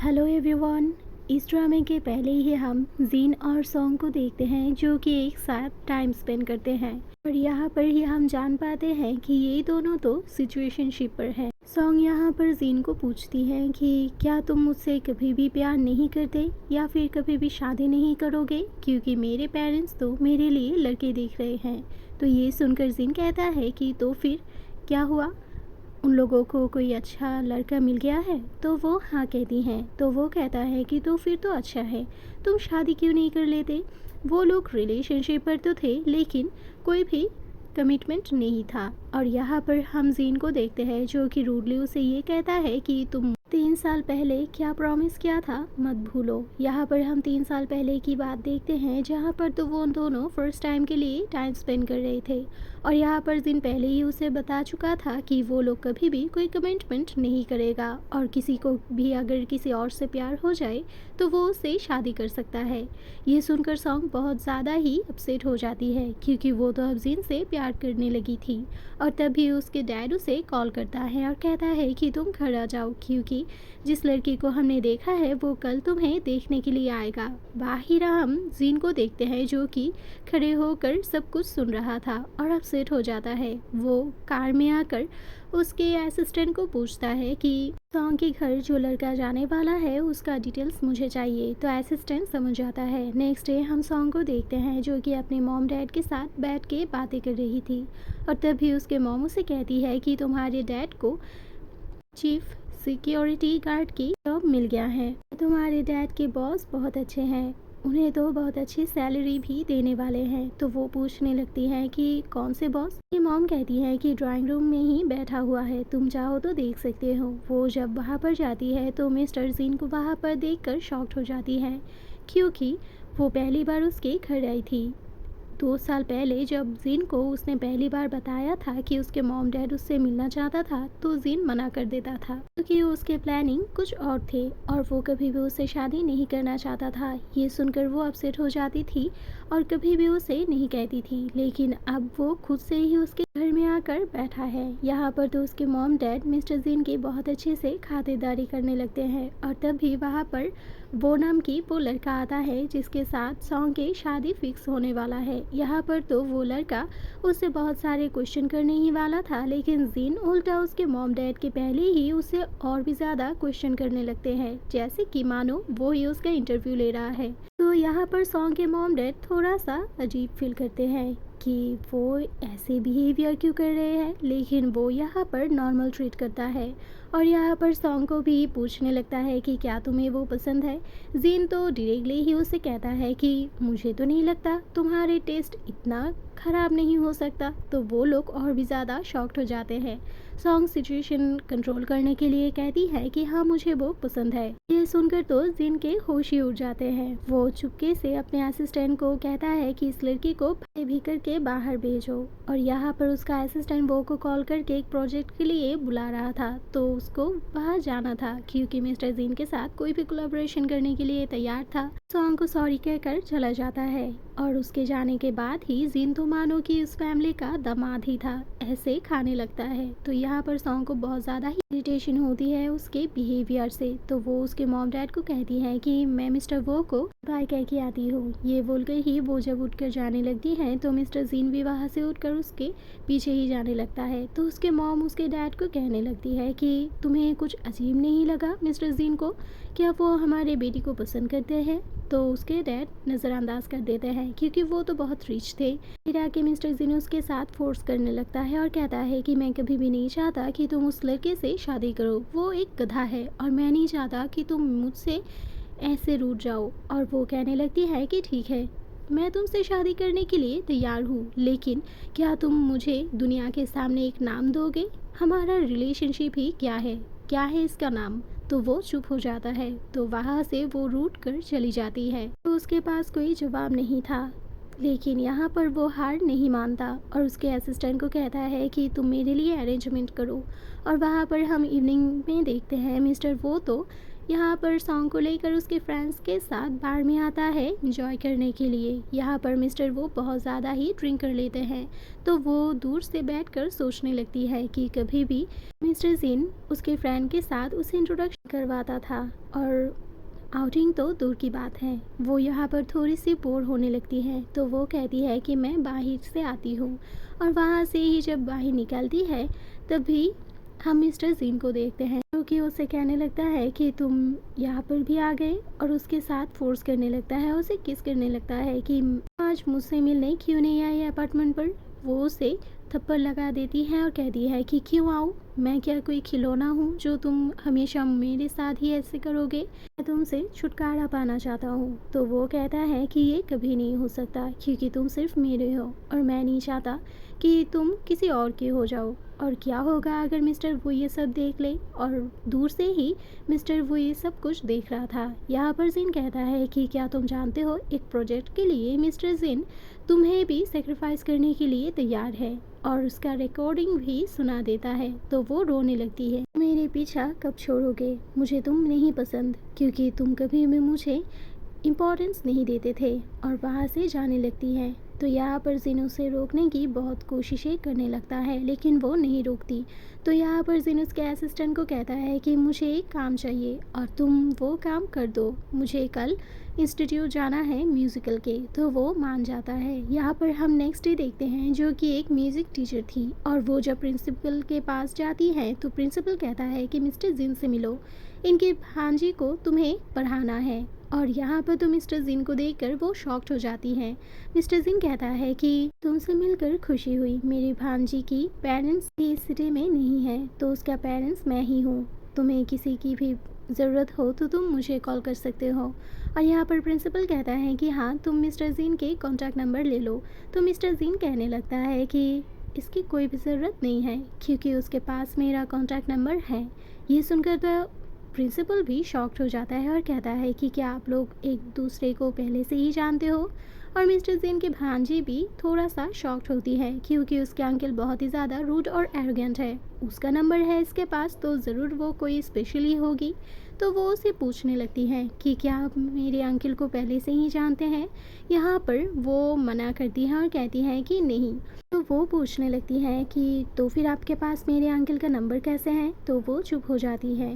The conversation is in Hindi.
Hello everyone. इस ड्रामे के पहले ही हम जीन और सॉन्ग को देखते हैं जो कि एक साथ टाइम स्पेंड करते हैं और यहाँ पर ही हम जान पाते हैं कि ये दोनों तो सिचुएशनशिप पर हैं। सॉन्ग यहाँ पर जीन को पूछती है कि क्या तुम मुझसे कभी भी प्यार नहीं करते या फिर कभी भी शादी नहीं करोगे, क्योंकि मेरे पेरेंट्स तो मेरे लिए लड़के देख रहे हैं। तो ये सुनकर जीन कहता है कि तो फिर क्या हुआ, उन लोगों को कोई अच्छा लड़का मिल गया है? तो वो हाँ कहती हैं। तो वो कहता है कि तो फिर तो अच्छा है, तुम शादी क्यों नहीं कर लेते? वो लोग रिलेशनशिप पर तो थे लेकिन कोई भी कमिटमेंट नहीं था। और यहाँ पर हम जीन को देखते हैं जो कि रूडली उसे ये कहता है कि तुम 3 साल पहले क्या प्रॉमिस किया था मत भूलो। यहाँ पर हम 3 साल पहले की बात देखते हैं जहाँ पर तो वो दोनों फर्स्ट टाइम के लिए टाइम स्पेंड कर रहे थे और यहाँ पर जिन पहले ही उसे बता चुका था कि वो लोग कभी भी कोई कमिटमेंट नहीं करेगा और किसी को भी अगर किसी और से प्यार हो जाए तो वो उससे शादी कर सकता है। ये सुनकर सॉन्ग बहुत ज़्यादा ही अपसेट हो जाती है क्योंकि वो तो अब जिन से प्यार करने लगी थी। और तभी उसके डैड उसे कॉल करता है और कहता है कि तुम घर आ जाओ क्योंकि जिस लड़की को हमने देखा है वो कल तुम्हें देखने के लिए आएगा। बाहर हम जीन को देखते हैं जो कि खड़े होकर सब कुछ सुन रहा था और अपसेट हो जाता है। वो कार में आकर उसके असिस्टेंट को पूछता है कि सॉन्ग के घर जो लड़का जाने वाला है उसका डिटेल्स मुझे चाहिए। तो असिस्टेंट समझ जाता है। नेक्स्ट डे हम सॉन्ग को देखते हैं जो कि अपने मॉम डैड के साथ बैठ के बातें कर रही थी और तभी उसके मॉम उसे कहती है कि तुम्हारे डैड को चीफ सिक्योरिटी गार्ड की जॉब मिल गया है। तुम्हारे डैड के बॉस बहुत अच्छे हैं, उन्हें तो बहुत अच्छी सैलरी भी देने वाले हैं। तो वो पूछने लगती है कि कौन से बॉस? ये मॉम कहती है कि ड्राइंग रूम में ही बैठा हुआ है, तुम चाहो तो देख सकते हो। वो जब वहाँ पर जाती है तो मिस्टर जीन को वहाँ पर देखकर शॉक्ड हो जाती है क्योंकि वो पहली बार उसके घर आई थी 2 साल पहले। जब जीन को उसने पहली बार बताया था कि उसके मॉम डैड उससे मिलना चाहता था तो जीन मना कर देता था क्योंकि उसके प्लानिंग कुछ और थे और वो कभी भी उससे शादी नहीं करना चाहता था। ये सुनकर वो अपसेट हो जाती थी और कभी भी उसे नहीं कहती थी, लेकिन अब वो खुद से ही उसके घर में आकर बैठा है। यहाँ पर तो उसके मॉम डैड मिस्टर जीन की बहुत अच्छे से खातिरदारी करने लगते हैं और तभी वहाँ पर वो नाम की वो लड़का आता है जिसके साथ सॉन्ग की शादी फिक्स होने वाला है। यहाँ पर तो वो लड़का उससे बहुत सारे क्वेश्चन करने ही वाला था लेकिन जीन उल्टा उसके मॉम डैड के पहले ही उससे और भी ज़्यादा क्वेश्चन करने लगते हैं, जैसे कि मानो वो ही उसका इंटरव्यू ले रहा है। तो यहाँ पर सॉन्ग के मॉम डैड थोड़ा सा अजीब फील करते हैं कि वो ऐसे बिहेवियर क्यों कर रहे हैं, लेकिन वो यहाँ पर नॉर्मल ट्रीट करता है और यहाँ पर सॉन्ग को भी पूछने लगता है कि क्या तुम्हें वो पसंद है। जीन तो डायरेक्टली ही उसे कहता है कि मुझे तो नहीं लगता, तुम्हारे टेस्ट इतना ख़राब नहीं हो सकता। तो वो लोग और भी ज़्यादा शॉक्ड हो जाते हैं। सॉन्ग सिचुएशन कंट्रोल करने के लिए कहती है कि हाँ मुझे वो पसंद है। ये सुनकर तो जिन के होश ही उड़ जाते हैं। वो चुपके से अपने असिस्टेंट को कहता है कि इस लड़की को बातें भी करके बाहर भेजो और यहाँ पर उसका असिस्टेंट वो को कॉल करके एक प्रोजेक्ट के लिए बुला रहा था तो उसको बाहर जाना था क्योंकि मिस्टर जीन के साथ कोई भी कोलैबोरेशन करने के लिए तैयार था। सॉन्ग को सॉरी कहकर चला जाता है और उसके जाने के बाद ही जीन तो मानो कि उस फैमिली का दामाद ही था ऐसे खाने लगता है। तो यहाँ पर सॉन्ग को बहुत ज़्यादा ही इरिटेशन होती है उसके बिहेवियर से। तो वो उसके मॉम डैड को कहती है कि मैं मिस्टर वो को बाय कह के आती हूँ। ये बोलकर ही वो जब उठकर जाने लगती है तो मिस्टर जीन भी वहाँ से उठकर उसके पीछे ही जाने लगता है। तो उसके मॉम उसके डैड को कहने लगती है कि तुम्हें कुछ अजीब नहीं लगा मिस्टर जीन को, क्या वो हमारे बेटी को पसंद करते हैं? तो उसके डैड नज़रअंदाज कर देते हैं क्योंकि वो तो बहुत रिच थे। फिर आके मिस्टर जीन उसके साथ फोर्स करने लगता है और कहता है कि मैं कभी भी नहीं चाहता कि तुम उस लड़के से शादी करो, वो एक गधा है और मैं नहीं चाहता कि तुम मुझसे ऐसे रूठ जाओ। और वो कहने लगती है कि ठीक है, मैं तुमसे शादी करने के लिए तैयार हूँ, लेकिन क्या तुम मुझे दुनिया के सामने एक नाम दोगे? हमारा रिलेशनशिप ही क्या है इसका नाम? तो वो चुप हो जाता है। तो वहाँ से वो रूठ कर चली जाती है। तो उसके पास कोई जवाब नहीं था, लेकिन यहाँ पर वो हार नहीं मानता और उसके असिस्टेंट को कहता है कि तुम मेरे लिए अरेंजमेंट करो। और वहाँ पर हम इवनिंग में देखते हैं मिस्टर वो तो यहाँ पर सॉन्ग को लेकर उसके फ्रेंड्स के साथ बार में आता है एंजॉय करने के लिए। यहाँ पर मिस्टर वो बहुत ज़्यादा ही ड्रिंक कर लेते हैं, तो वो दूर से बैठकर सोचने लगती है कि कभी भी मिस्टर जिन उसके फ्रेंड के साथ उसे इंट्रोडक्शन करवाता था, और आउटिंग तो दूर की बात है। वो यहाँ पर थोड़ी सी बोर होने लगती है, तो वो कहती है कि मैं बाहर से आती हूँ, और वहाँ से ही जब बाहर निकलती है तभी हम मिस्टर जीन को देखते हैं, जो कि उसे कहने लगता है कि तुम यहाँ पर भी आ गए, और उसके साथ फोर्स करने लगता है, उसे किस करने लगता है कि आज मुझसे मिलने क्यों नहीं आई अपार्टमेंट पर। वो उसे थप्पड़ लगा देती है और कहती है कि क्यों आऊँ, मैं क्या कोई खिलौना हूँ जो तुम हमेशा मेरे साथ ही ऐसे करोगे। मैं तुमसे छुटकारा पाना चाहता हूँ। तो वो कहता है कि ये कभी नहीं हो सकता, क्योंकि तुम सिर्फ मेरे हो और मैं नहीं चाहता कि तुम किसी और के हो जाओ। और क्या होगा अगर मिस्टर वो ये सब देख ले, और दूर से ही मिस्टर वो ये सब कुछ देख रहा था। यहाँ पर जिन कहता है कि क्या तुम जानते हो, एक प्रोजेक्ट के लिए मिस्टर जिन तुम्हें भी सेक्रीफाइस करने के लिए तैयार है, और उसका रिकॉर्डिंग भी सुना देता है। तो वो रोने लगती है, मेरे पीछा कब छोड़ोगे, मुझे तुम नहीं पसंद, क्योंकि तुम कभी भी मुझे इम्पोर्टेंस नहीं देते थे, और वहाँ से जाने लगती है। तो यहाँ पर जिन उसे रोकने की बहुत कोशिशें करने लगता है, लेकिन वो नहीं रोकती। तो यहाँ पर जिन उसके असिस्टेंट को कहता है कि मुझे एक काम चाहिए और तुम वो काम कर दो, मुझे कल इंस्टीट्यूट जाना है म्यूज़िकल के। तो वो मान जाता है। यहाँ पर हम नेक्स्ट डे देखते हैं, जो कि एक म्यूज़िक टीचर थी, और वो जब प्रिंसिपल के पास जाती है तो प्रिंसिपल कहता है कि मिस्टर जिन से मिलो, इनके भांजी को तुम्हें पढ़ाना है। और यहाँ पर तो मिस्टर जिन को देखकर वो शॉक्ड हो जाती हैं। मिस्टर जिन कहता है कि तुमसे मिलकर खुशी हुई, मेरी भांजी की पेरेंट्स भी इस सिटी में नहीं है, तो उसका पेरेंट्स मैं ही हूँ। तुम्हें किसी की भी ज़रूरत हो तो तुम मुझे कॉल कर सकते हो। और यहाँ पर प्रिंसिपल कहता है कि हाँ, तुम मिस्टर जिन के कॉन्टैक्ट नंबर ले लो। तो मिस्टर जिन कहने लगता है कि इसकी कोई भी ज़रूरत नहीं है, क्योंकि उसके पास मेरा कॉन्टैक्ट नंबर है। ये सुनकर तो प्रिंसिपल भी शॉक्ड हो जाता है और कहता है कि क्या आप लोग एक दूसरे को पहले से ही जानते हो। और मिस्टर जिन की भांजी भी थोड़ा सा शॉक्ड होती है, क्योंकि उसके अंकल बहुत ही ज़्यादा रूड और एरोगेंट है। उसका नंबर है इसके पास, तो ज़रूर वो कोई स्पेशल ही होगी। तो वो उसे पूछने लगती है कि क्या आप मेरे अंकल को पहले से ही जानते हैं। यहाँ पर वो मना करती है और कहती है कि नहीं। तो वो पूछने लगती है कि तो फिर आपके पास मेरे अंकल का नंबर कैसे है। तो वो चुप हो जाती है।